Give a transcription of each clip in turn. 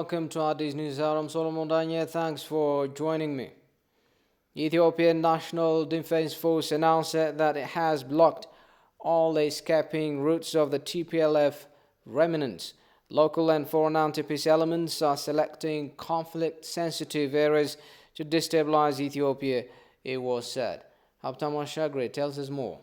Welcome to Addis News Hour. I'm Solomon Danye. Thanks for joining me. The Ethiopian National Defense Force announced that it has blocked all escaping routes of the TPLF remnants. Local and foreign anti-peace elements are selecting conflict-sensitive areas to destabilize Ethiopia, it was said. Haptam Ashagre tells us more.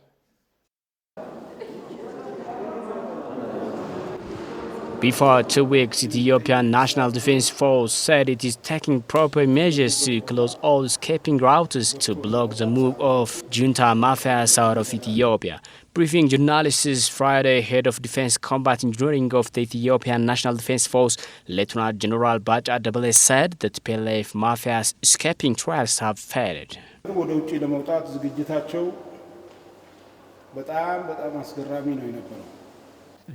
Before 2 weeks, the Ethiopian National Defense Force said it is taking proper measures to close all escaping routes to block the move of junta mafias out of Ethiopia. Briefing journalists Friday, head of Defense Combat Engineering of the Ethiopian National Defense Force, Lieutenant General Bacha Dabale, said that PLF mafias' escaping trials have failed.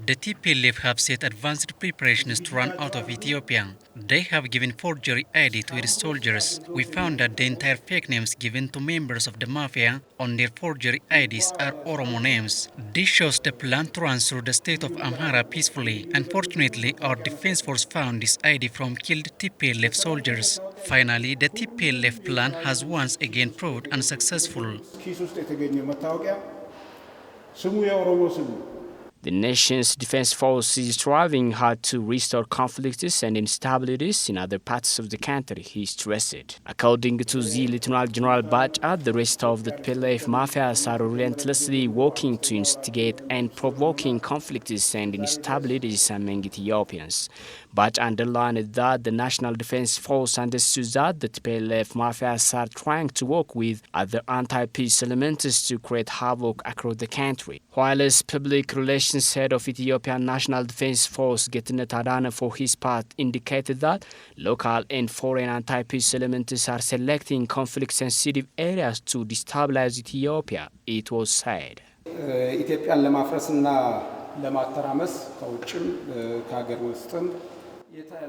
The TPLF have set advanced preparations to run out of Ethiopia. They have given forgery ID to its soldiers. We found that the entire fake names given to members of the mafia on their forgery IDs are Oromo names. This shows the plan to run through the state of Amhara peacefully. Unfortunately, our defense force found this ID from killed TPLF soldiers. Finally, the TPLF plan has once again proved unsuccessful. The nation's defense force is striving hard to restore conflicts and instabilities in other parts of the country, he stressed. According to the Lieutenant General Bacha, the rest of the PLF mafias are relentlessly working to instigate and provoking conflicts and instabilities among Ethiopians. Bacha underlined that the National Defense Force understood that the PLF mafias are trying to work with other anti-peace elements to create havoc across the country. While as public relations head of Ethiopian National Defense Force, Getnet Adana, for his part, indicated that local and foreign anti-peace elements are selecting conflict-sensitive areas to destabilize Ethiopia, it was said.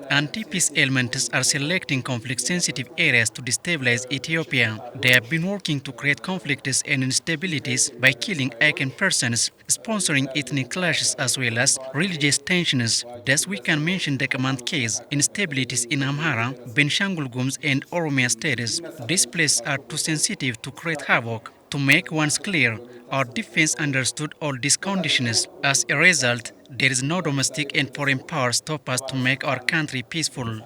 Anti-peace elements are selecting conflict-sensitive areas to destabilize Ethiopia. They have been working to create conflicts and instabilities by killing innocent persons, sponsoring ethnic clashes as well as religious tensions. Thus, we can mention the command case, instabilities in Amhara, Benishangul Gumuz and Oromia states. These places are too sensitive to create havoc. To make once clear, our defense understood all these conditions. As a result, there is no domestic and foreign power stop us to make our country peaceful.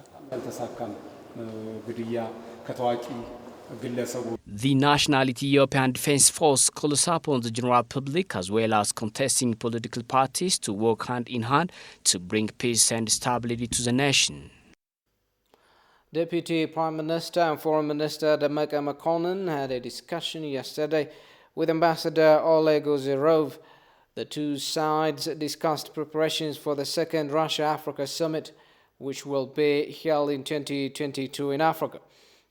The National Ethiopian Defense Force calls upon the general public as well as contesting political parties to work hand in hand to bring peace and stability to the nation. Deputy Prime Minister and Foreign Minister Demeke Mekonnen had a discussion yesterday with Ambassador Oleg Ozerov. The two sides discussed preparations for the second Russia-Africa summit, which will be held in 2022 in Africa.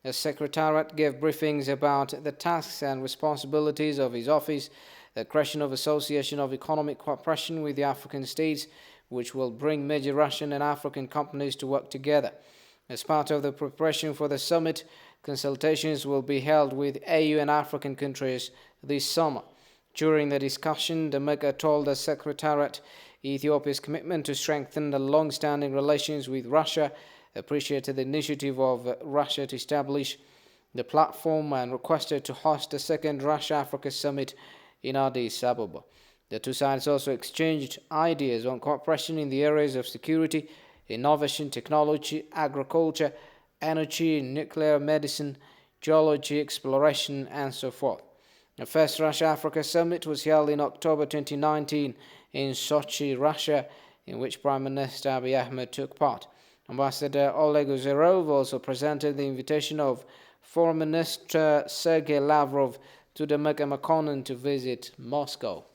The Secretariat gave briefings about the tasks and responsibilities of his office, the creation of Association of Economic Cooperation with the African states, which will bring major Russian and African companies to work together. As part of the preparation for the summit, consultations will be held with AU and African countries this summer. During the discussion, Demeke told the Secretariat Ethiopia's commitment to strengthen the long-standing relations with Russia, appreciated the initiative of Russia to establish the platform and requested to host the second Russia-Africa summit in Addis Ababa. The two sides also exchanged ideas on cooperation in the areas of security, innovation, technology, agriculture, energy, nuclear medicine, geology, exploration, and so forth. The first Russia-Africa summit was held in October 2019 in Sochi, Russia, in which Prime Minister Abiy Ahmed took part. Ambassador Oleg Ozerov also presented the invitation of Foreign Minister Sergei Lavrov to Demeke Mekonnen to visit Moscow.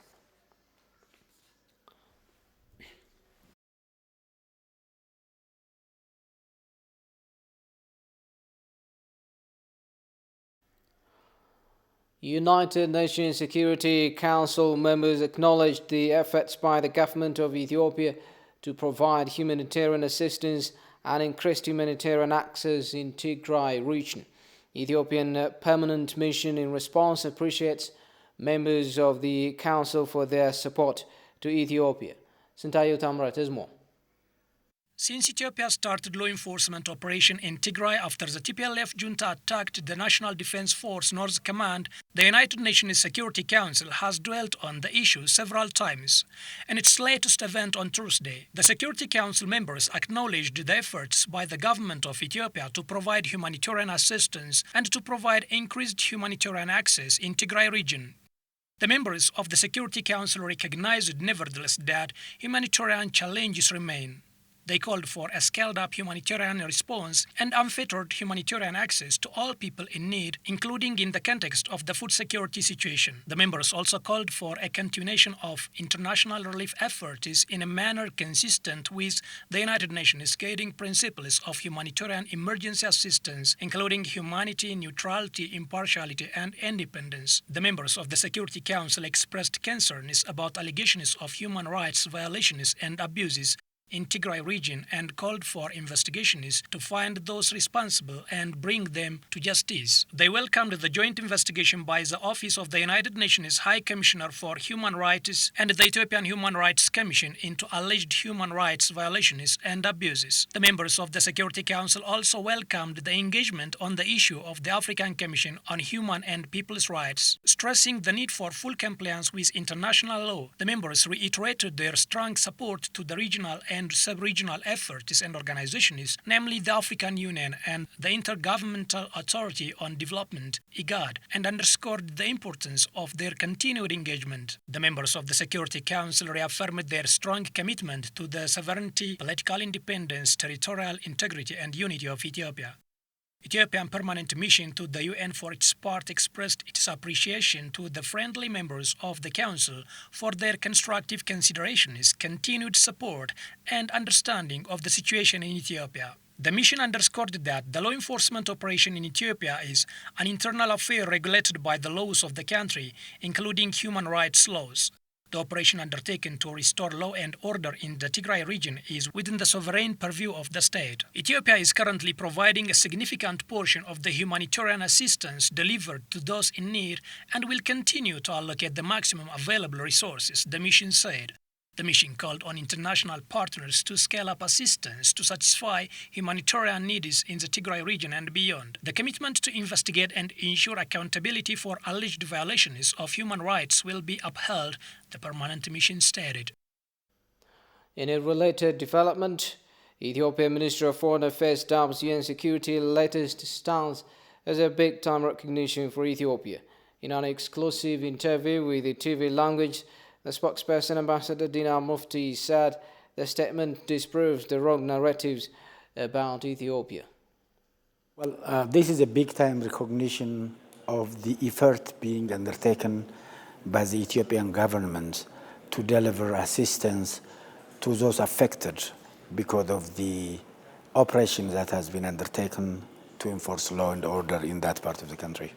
United Nations Security Council members acknowledged the efforts by the government of Ethiopia to provide humanitarian assistance and increased humanitarian access in Tigray region. Ethiopian Permanent Mission in response appreciates members of the Council for their support to Ethiopia. Sintayo Tamrat has more. Since Ethiopia started law enforcement operation in Tigray after the TPLF junta attacked the National Defense Force North Command, the United Nations Security Council has dwelt on the issue several times. In its latest event on Thursday, the Security Council members acknowledged the efforts by the government of Ethiopia to provide humanitarian assistance and to provide increased humanitarian access in Tigray region. The members of the Security Council recognized nevertheless that humanitarian challenges remain. They called for a scaled-up humanitarian response and unfettered humanitarian access to all people in need, including in the context of the food security situation. The members also called for a continuation of international relief efforts in a manner consistent with the United Nations guiding principles of humanitarian emergency assistance, including humanity, neutrality, impartiality, and independence. The members of the Security Council expressed concerns about allegations of human rights violations and abuses in Tigray region and called for investigations to find those responsible and bring them to justice. They welcomed the joint investigation by the Office of the United Nations High Commissioner for Human Rights and the Ethiopian Human Rights Commission into alleged human rights violations and abuses. The members of the Security Council also welcomed the engagement on the issue of the African Commission on Human and People's Rights, stressing the need for full compliance with international law. The members reiterated their strong support to the regional and sub-regional efforts and organizations, namely the African Union and the Intergovernmental Authority on Development, IGAD, and underscored the importance of their continued engagement. The members of the Security Council reaffirmed their strong commitment to the sovereignty, political independence, territorial integrity, and unity of Ethiopia. Ethiopian Permanent Mission to the UN for its part expressed its appreciation to the friendly members of the Council for their constructive considerations, continued support, and understanding of the situation in Ethiopia. The mission underscored that the law enforcement operation in Ethiopia is an internal affair regulated by the laws of the country, including human rights laws. The operation undertaken to restore law and order in the Tigray region is within the sovereign purview of the state. Ethiopia is currently providing a significant portion of the humanitarian assistance delivered to those in need and will continue to allocate the maximum available resources, the mission said. The mission called on international partners to scale up assistance to satisfy humanitarian needs in the Tigray region and beyond. The commitment to investigate and ensure accountability for alleged violations of human rights will be upheld, the permanent mission stated. In a related development, Ethiopian Minister of Foreign Affairs dubs UN security latest stance as a big-time recognition for Ethiopia. In an exclusive interview with the TV language, the spokesperson, Ambassador Dina Mufti, said the statement disproves the wrong narratives about Ethiopia. Well, this is a big-time recognition of the effort being undertaken by the Ethiopian government to deliver assistance to those affected because of the operation that has been undertaken to enforce law and order in that part of the country.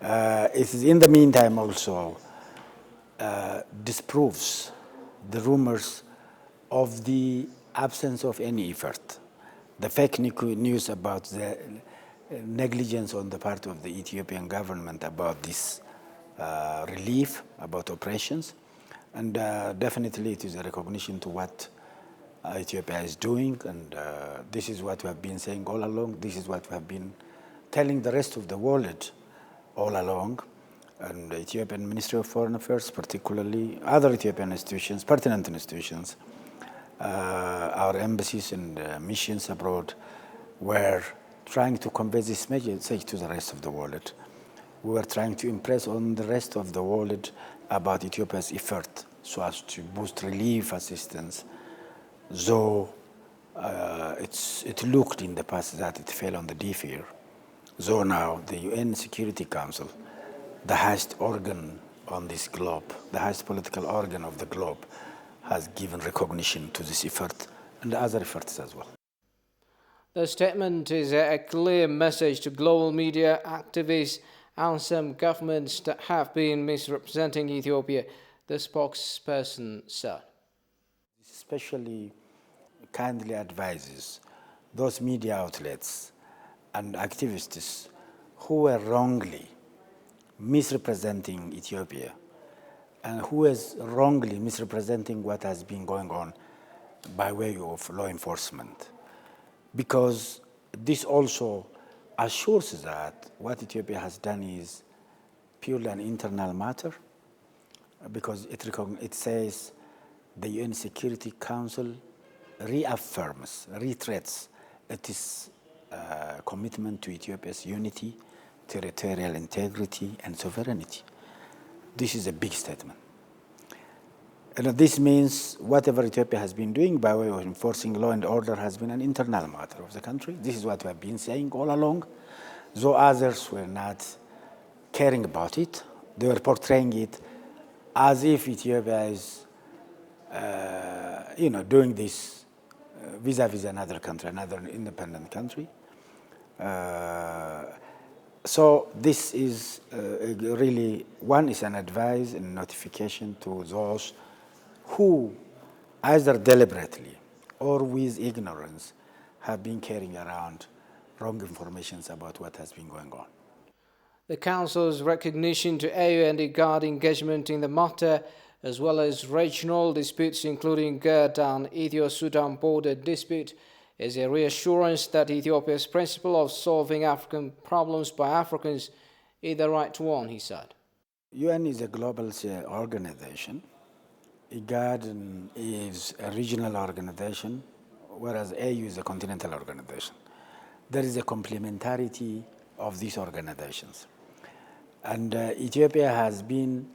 It is in the meantime also disproves the rumors of the absence of any effort, the fake news about the negligence on the part of the Ethiopian government about this relief, about operations, and definitely it is a recognition to what Ethiopia is doing, and this is what we have been saying all along, this is what we have been telling the rest of the world all along. And the Ethiopian Ministry of Foreign Affairs, particularly other Ethiopian institutions, pertinent institutions, our embassies and missions abroad were trying to convey this message to the rest of the world. We were trying to impress on the rest of the world about Ethiopia's effort so as to boost relief assistance, though it looked in the past that it fell on the deaf ear. Though now the UN Security Council, the highest organ on this globe, the highest political organ of the globe, has given recognition to this effort and other efforts as well. The statement is a clear message to global media, activists, and some governments that have been misrepresenting Ethiopia, the spokesperson said. This especially kindly advises those media outlets and activists who were wrongly misrepresenting Ethiopia and who is wrongly misrepresenting what has been going on by way of law enforcement, because this also assures that what Ethiopia has done is purely an internal matter, because it says the UN Security Council reiterates its commitment to Ethiopia's unity, territorial integrity, and sovereignty. This is a big statement. And this means whatever Ethiopia has been doing by way of enforcing law and order has been an internal matter of the country. This is what we have been saying all along. Though others were not caring about it, they were portraying it as if Ethiopia is, doing this vis-a-vis another country, another independent country. So this is really, one is an advice and notification to those who, either deliberately or with ignorance, have been carrying around wrong information about what has been going on. The Council's recognition to AU and IGAD engagement in the matter, as well as regional disputes including GERD and Ethiopia-Sudan border dispute, is a reassurance that Ethiopia's principle of solving African problems by Africans is the right one, he said. UN is a global organization. IGAD is a regional organization, whereas AU is a continental organization. There is a complementarity of these organizations. And Ethiopia has been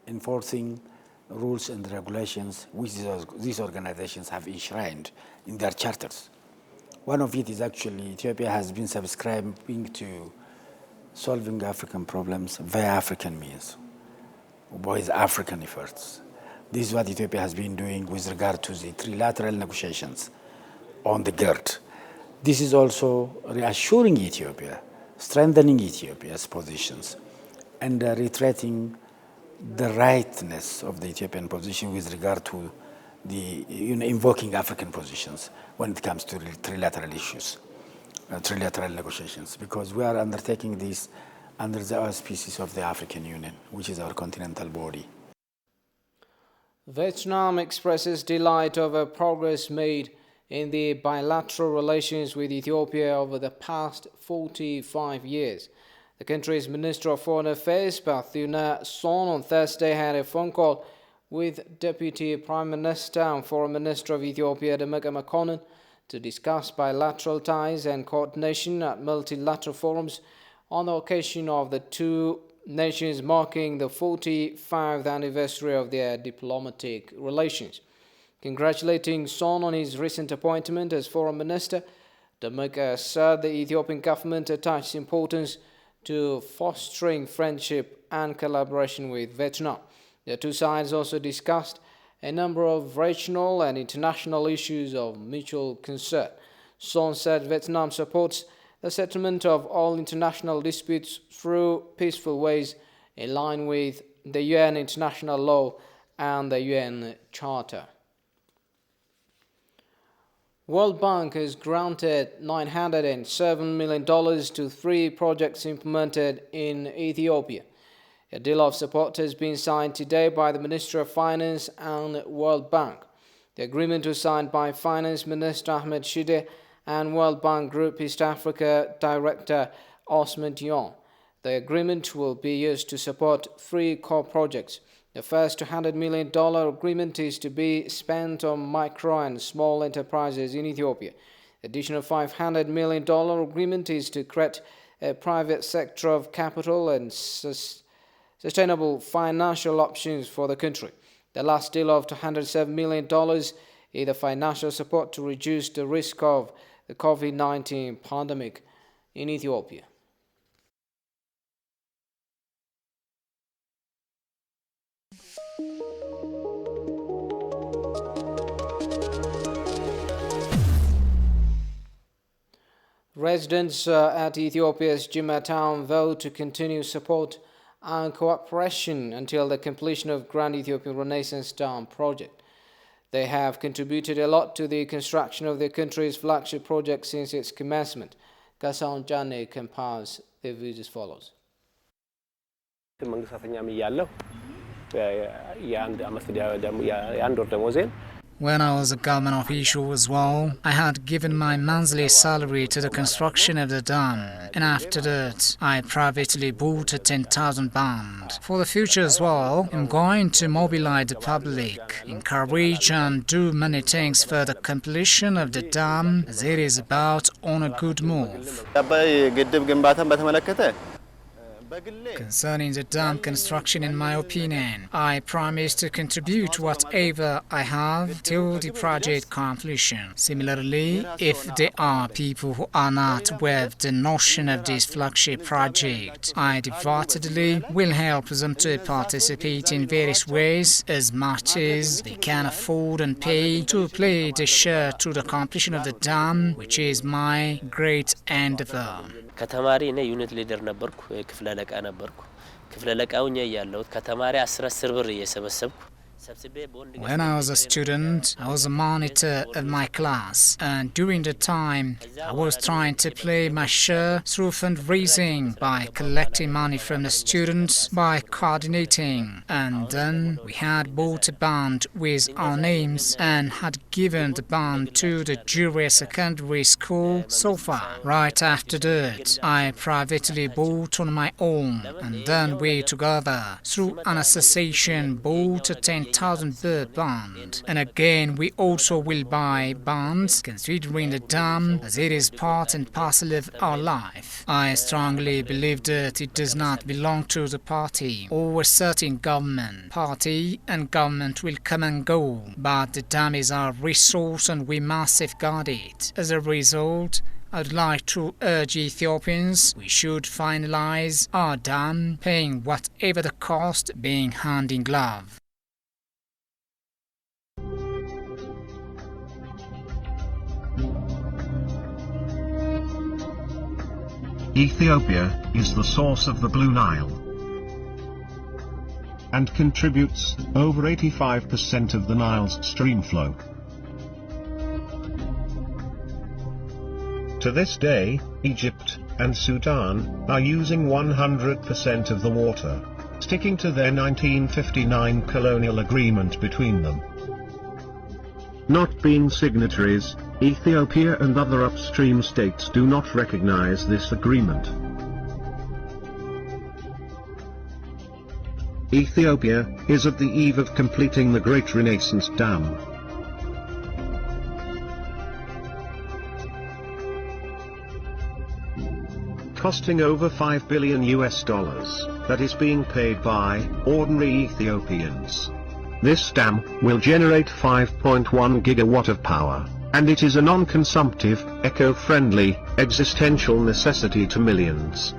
enforcing rules and regulations which these organizations have enshrined in their charters. One of it is actually Ethiopia has been subscribing to solving African problems via African means, with African efforts. This is what Ethiopia has been doing with regard to the trilateral negotiations on the GERD. This is also reassuring Ethiopia, strengthening Ethiopia's positions, and reiterating the rightness of the Ethiopian position with regard to the invoking African positions when it comes to trilateral issues, trilateral negotiations, because we are undertaking this under the auspices of the African Union, which is our continental body. Vietnam expresses delight over progress made in the bilateral relations with Ethiopia over the past 45 years. The country's Minister of Foreign Affairs, Bathuna Son, on Thursday had a phone call with Deputy Prime Minister and Foreign Minister of Ethiopia, Demeke Mekonnen, to discuss bilateral ties and coordination at multilateral forums on the occasion of the two nations marking the 45th anniversary of their diplomatic relations. Congratulating Son on his recent appointment as Foreign Minister, Demeke said the Ethiopian government attaches importance to fostering friendship and collaboration with Vietnam. The two sides also discussed a number of regional and international issues of mutual concern. Son said Vietnam supports the settlement of all international disputes through peaceful ways in line with the UN international law and the UN Charter. World Bank has granted $907 million to 3 projects implemented in Ethiopia. A deal of support has been signed today by the Ministry of Finance and World Bank. The agreement was signed by Finance Minister Ahmed Shide and World Bank Group East Africa Director Osman Dion. The agreement will be used to support 3 core projects. The first $200 million agreement is to be spent on micro and small enterprises in Ethiopia. The additional $500 million agreement is to create a private sector of capital and sustainable financial options for the country. The last deal of $207 million is the financial support to reduce the risk of the COVID-19 pandemic in Ethiopia. Residents at Ethiopia's Jimma town vowed to continue support and cooperation until the completion of Grand Ethiopian Renaissance Dam project. They have contributed a lot to the construction of the country's flagship project since its commencement. Gasan Jane compares the views as follows. When I was a government official as well, I had given my monthly salary to the construction of the dam, and after that, I privately bought a 10,000 bond. For the future as well, I'm going to mobilize the public, encourage and do many things for the completion of the dam, as it is about on a good move. Concerning the dam construction, in my opinion, I promise to contribute whatever I have till the project completion. Similarly, if there are people who are not with the notion of this flagship project, I devotedly will help them to participate in various ways as much as they can afford and pay to play their share to the completion of the dam, which is my great endeavor. ከተማሪ እኔ ዩኒት ሊደር ነበርኩ ክፍለ ለቃ ነበርኩ ክፍለ ለቃውኛ ያያለው ከተማሪ 10 ብር እየሰበሰብኩ When I was a student, I was a monitor of my class, and during the time, I was trying to play my share through fundraising by collecting money from the students, by coordinating, and then we had bought a bond with our names and had given the bond to the junior secondary school so far. Right after that, I privately bought on my own, and then we together, through an association, bought a 10,000 birr bond. And again, we also will buy bonds considering the dam as it is part and parcel of our life. I strongly believe that it does not belong to the party or a certain government. Party and government will come and go, but the dam is our resource and we must safeguard it. As a result, I'd like to urge Ethiopians we should finalize our dam, paying whatever the cost, being hand in glove. Ethiopia is the source of the Blue Nile and contributes over 85% of the Nile's stream flow. To this day, Egypt and Sudan are using 100% of the water, sticking to their 1959 colonial agreement between them. Not being signatories, Ethiopia and other upstream states do not recognize this agreement. Ethiopia is at the eve of completing the Great Renaissance Dam. Costing over $5 billion that is being paid by ordinary Ethiopians. This dam will generate 5.1 gigawatt of power, and it is a non-consumptive, eco-friendly, existential necessity to millions.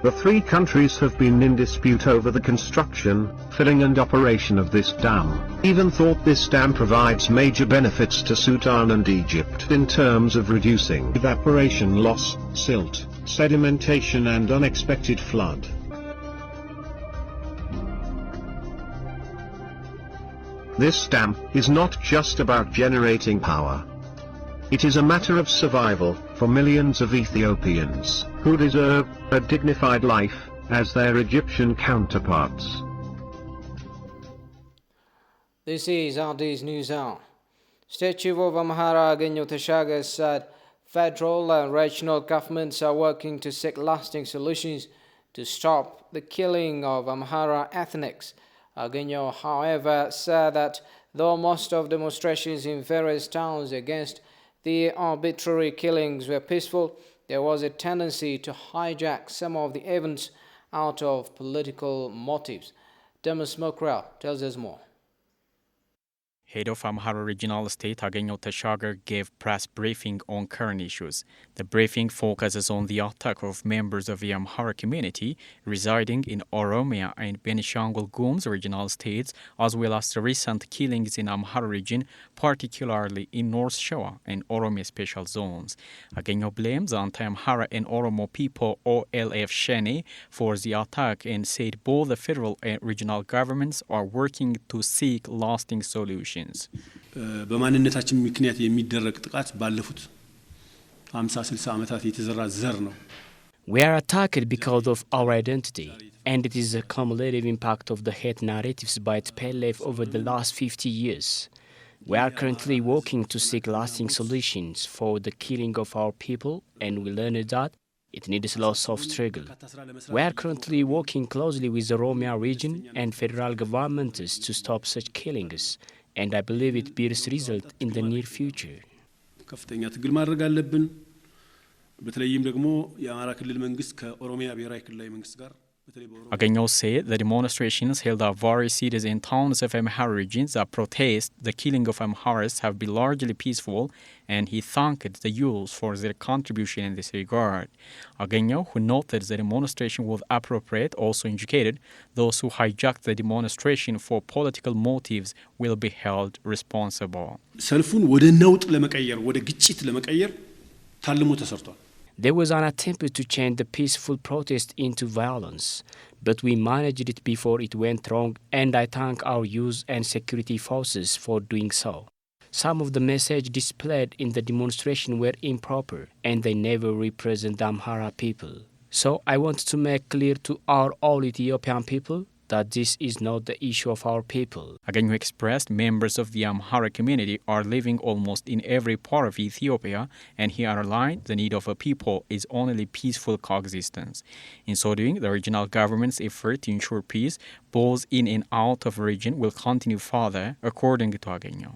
The three countries have been in dispute over the construction, filling and operation of this dam. Even thought this dam provides major benefits to Sudan and Egypt in terms of reducing evaporation loss, silt, sedimentation and unexpected flood. This dam is not just about generating power. It is a matter of survival for millions of Ethiopians who deserve a dignified life as their Egyptian counterparts. This is Addis News Hour. State Chief of Amhara Agenyo Teshaga said federal and regional governments are working to seek lasting solutions to stop the killing of Amhara ethnics. Agenyo, however, said that though most of demonstrations in various towns against the arbitrary killings were peaceful, there was a tendency to hijack some of the events out of political motives. Demis Mokrel tells us more. Head of Amhara Regional State Agenyo Teshaga gave press briefing on current issues. The briefing focuses on the attack of members of the Amhara community residing in Oromia and Benishangul Gumuz regional states, as well as the recent killings in Amhara region, particularly in North Shoa and Oromia special zones. Agenyo blames anti-Amhara and Oromo people OLF Shene for the attack and said both the federal and regional governments are working to seek lasting solutions. በማንነታችን ምክንያት የሚደረግ ጥቃት ባለፉት 50-60 ዓመታት የተዘራ ዘር ነው። We are attacked because of our identity, and it is a cumulative impact of the hate narratives by TPLF over the last 50 years. We are currently working to seek lasting solutions for the killing of our people, and we learned that it needs lots of struggle. We are currently working closely with the Oromia region and federal governments to stop such killings, and I believe it bears result in the near future. ከፍተኛ ትግል ማድረግ አለብን። በተለይም ደግሞ የአማራ ክልል መንግስት ከኦሮሚያ ብሔራዊ ክልላዊ መንግስት ጋር Agenyo said the demonstrations held at various cities and towns of Amhara regions that protest the killing of Amharas have been largely peaceful, and he thanked the youth for their contribution in this regard. Agenyo, who noted the demonstration was appropriate, also indicated those who hijacked the demonstration for political motives will be held responsible. ሰልፉን ወደ ነውጥ ለመቀየር ወደ ግጭት ለመቀየር ታልሞ ተሰርቷል። There was an attempt to change the peaceful protest into violence, but we managed it before it went wrong, and I thank our youth and security forces for doing so. Some of the messages displayed in the demonstration were improper, and they never represent the Amhara people. So I want to make clear to all Ethiopian people that this is not the issue of our people. Agenyo expressed members of the Amhara community are living almost in every part of Ethiopia, and he underlined the need of a people is only peaceful coexistence. In so doing, the regional government's effort to ensure peace both in and out of the region will continue further, according to Agenyo.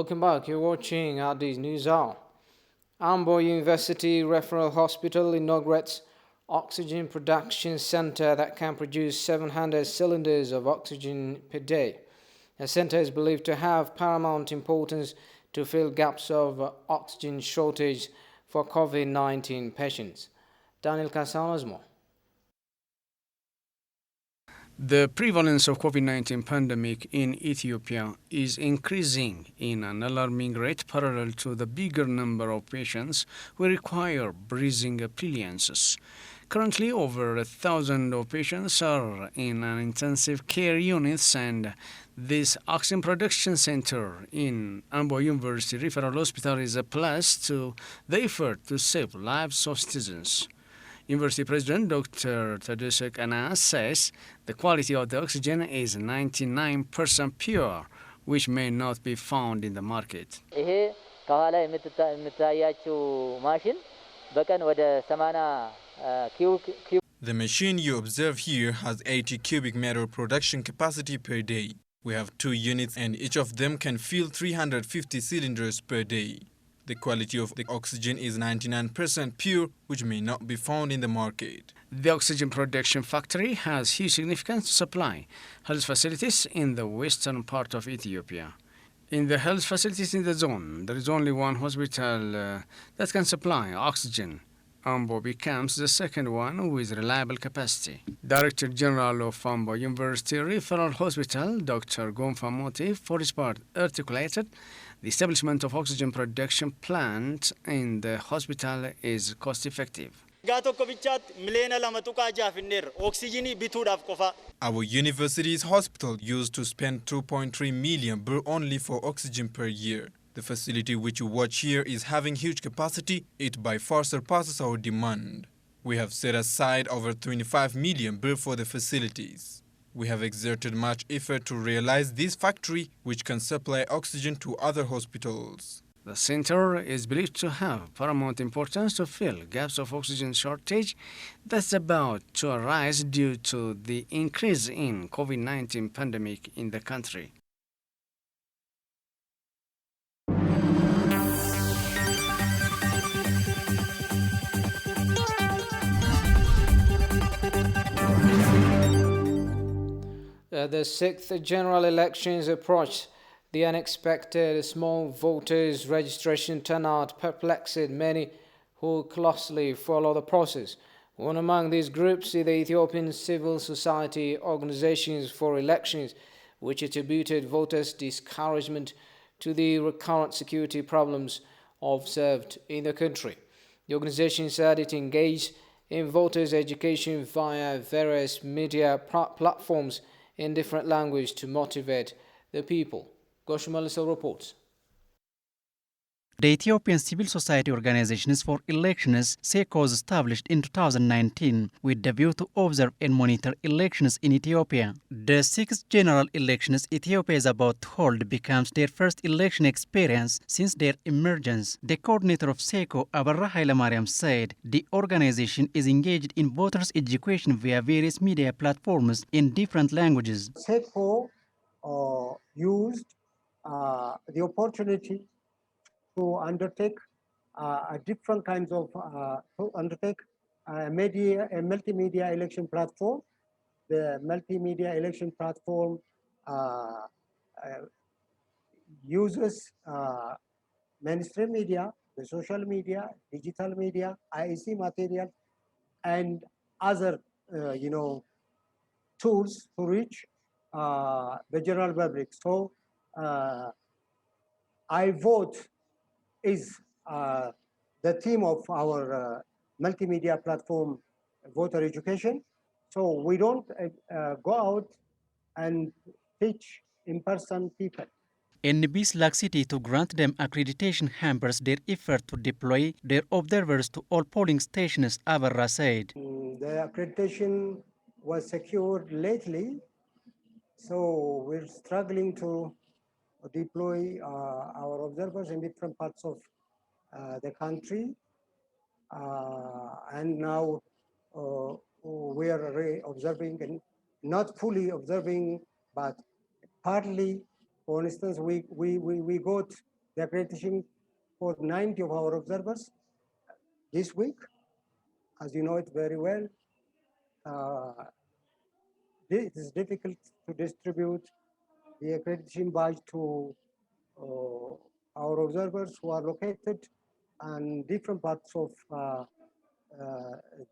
Welcome back. You're watching Addis News Hour. Ambo University Referral Hospital inaugurates oxygen production center that can produce 700 cylinders of oxygen per day. The center is believed to have paramount importance to fill gaps of oxygen shortage for COVID-19 patients. Daniel Casan has more. The prevalence of COVID-19 pandemic in Ethiopia is increasing in an alarming rate parallel to the bigger number of patients who require breathing appliances. Currently, over 1,000 of patients are in an intensive care units, and this oxygen production center in Ambo University Referral Hospital is a plus to the effort to save lives of citizens. University President Dr. Tadeusz Qana says the quality of the oxygen is 99% pure, which may not be found in the market. The machine you observe here has 80 cubic meter production capacity per day. We have 2 units and each of them can fill 350 cylinders per day. The quality of the oxygen is 99% pure, which may not be found in the market. The oxygen production factory has huge significance to supply health facilities in the western part of Ethiopia. In the health facilities in the zone, there is only one hospital that can supply oxygen. Ambo becomes the second one with reliable capacity. Director General of Ambo University Referral Hospital, Dr. Gonfa Moti, for his part, articulated the establishment of oxygen production plant in the hospital is cost-effective. Our university's hospital used to spend 2.3 million birr only for oxygen per year. The facility which you watch here is having huge capacity. It by far surpasses our demand. We have set aside over 25 million birr for the facilities. We have exerted much effort to realize this factory which can supply oxygen to other hospitals. The center is believed to have paramount importance to fill gaps of oxygen shortage that's about to arise due to the increase in COVID-19 pandemic in the country. The sixth general elections approach. The unexpected small voters' registration turnout perplexed many who closely follow the process. One among these groups is the Ethiopian Civil Society Organizations for Elections, which attributed voters' discouragement to the recurrent security problems observed in the country. The organization said it engaged in voters' education via various media platforms in different languages to motivate the people. Goshmaliso reports. The Ethiopian Civil Society Organizations for Elections, SECO, was established in 2019 with the view to observe and monitor elections in Ethiopia. The sixth general elections Ethiopia is about to hold becomes their first election experience since their emergence. The coordinator of SECO, Abarra Hailemariam, said the organization is engaged in voters' education via various media platforms in different languages. SECO used the opportunity to undertake different kinds of a multimedia election platform. The multimedia election platform uses mainstream media, the social media, digital media, IEC material, and other tools to reach the general public. So I vote is the theme of our multimedia platform, voter education. So we don't go out and teach in-person people. NB's laxity to grant them accreditation hampers their effort to deploy their observers to all polling stations, Abarra said. The accreditation was secured lately, so we're struggling to deploy our observers in different parts of the country, and now we are observing, and not fully observing, but partly. For instance, we got the accreditation for 90 of our observers this week, as you know it very well, it is difficult to distribute the accreditation badge to our observers who are located in different parts of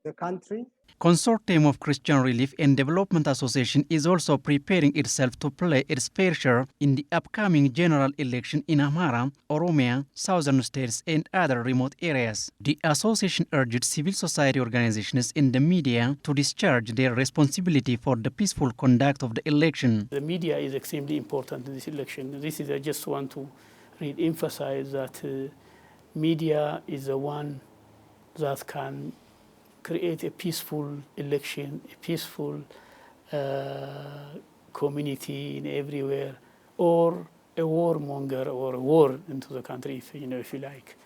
the country. Consortium of Christian Relief and Development Association is also preparing itself to play its fair share in the upcoming general election in Amhara, Oromia, southern states and other remote areas. The association urged civil society organizations and the media to discharge their responsibility for the peaceful conduct of the election. The media is extremely important in this election. I just want to really emphasize that media is the one that can create a peaceful election, a peaceful community in everywhere, or a warmonger or a war into the country, if you like.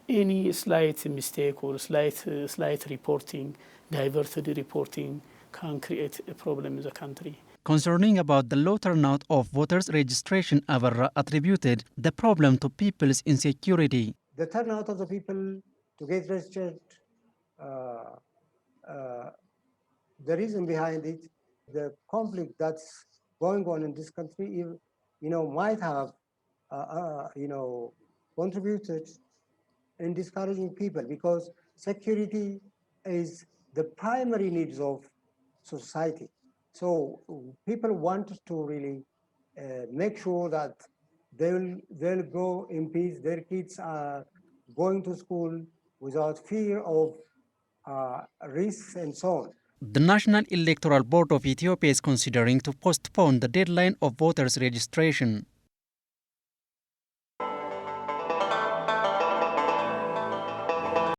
Any slight mistake or slight reporting, diverted reporting, can create a problem in the country. Concerning about the low turnout of voters' registration, Avarra attributed the problem to people's insecurity. The turnout of the people to get registered, the reason behind it, the conflict that's going on in this country, might have, contributed in discouraging people, because security is the primary needs of society. So people want to really make sure that they'll go in peace. Their kids are going to school without fear of risks and so on. The National Electoral Board of Ethiopia is considering to postpone the deadline of voters' registration.